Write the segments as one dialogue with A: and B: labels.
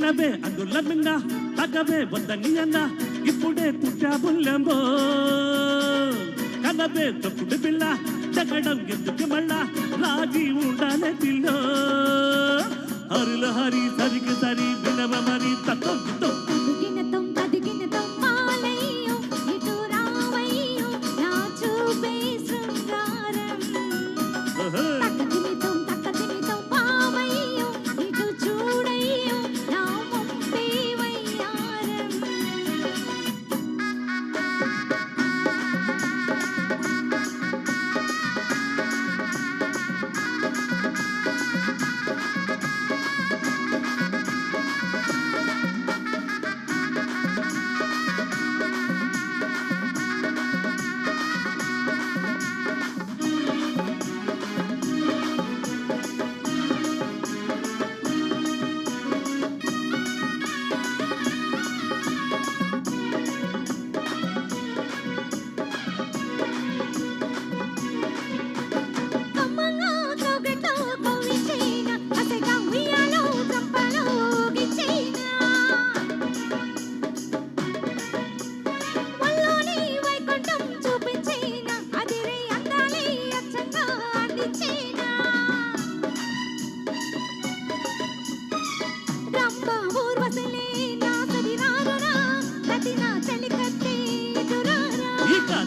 A: విన్నవే అందుల మిన్న తగవే వద్దని అన్న ఇప్పుడే పుట్టాబుల్లెంబో కనవే తొక్కుడు పిల్ల జగడం ఎందుకు మళ్ళా రాజీ ఉండాలే పిల్లో హరుల హరి సరికి సరి వినవ మరి తత్వం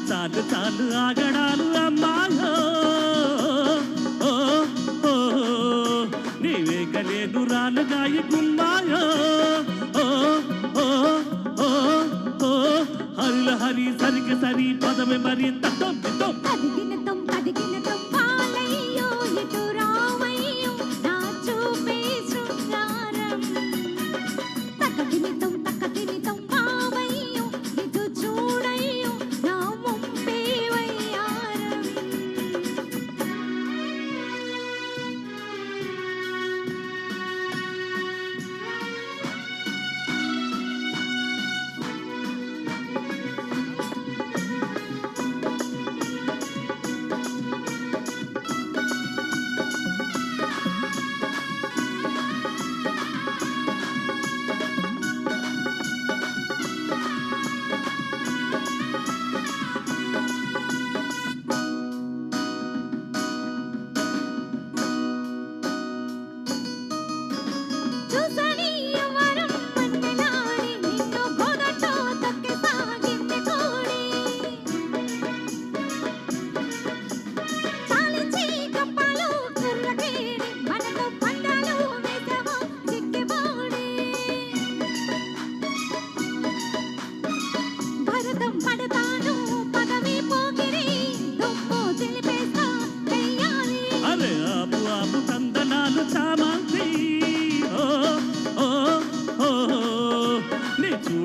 A: చాలు చాలు ఆగడాలు అమ్మాయో నీవే గలేను రాలుగాయి గుమ్మాయో హరిల హరి సరికి సరి పదమే మరి తత్వం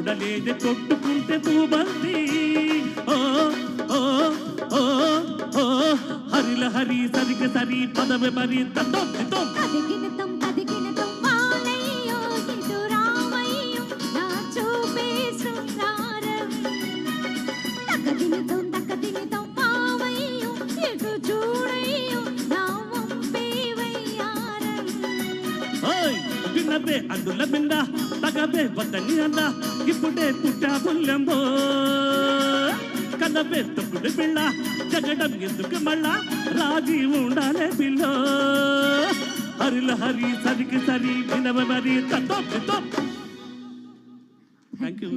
A: చూడలేదే కొట్టుకుంటే తూబంది హరిల హరి సరికి సరి పదవి మరి తత్వం విన్నవే అందుల మింద తగవే వద్దని అన్న ఇప్పుడే పుట్టాబుల్లెంబో కనవే తొక్కుడు పిల్ల జగడం ఎందుకు మళ్ళా రాజీ ఉండాలే పిల్లో హరిల హరి సరికి సరి వినవ మరి తత్వం థ్యాంక్ యూ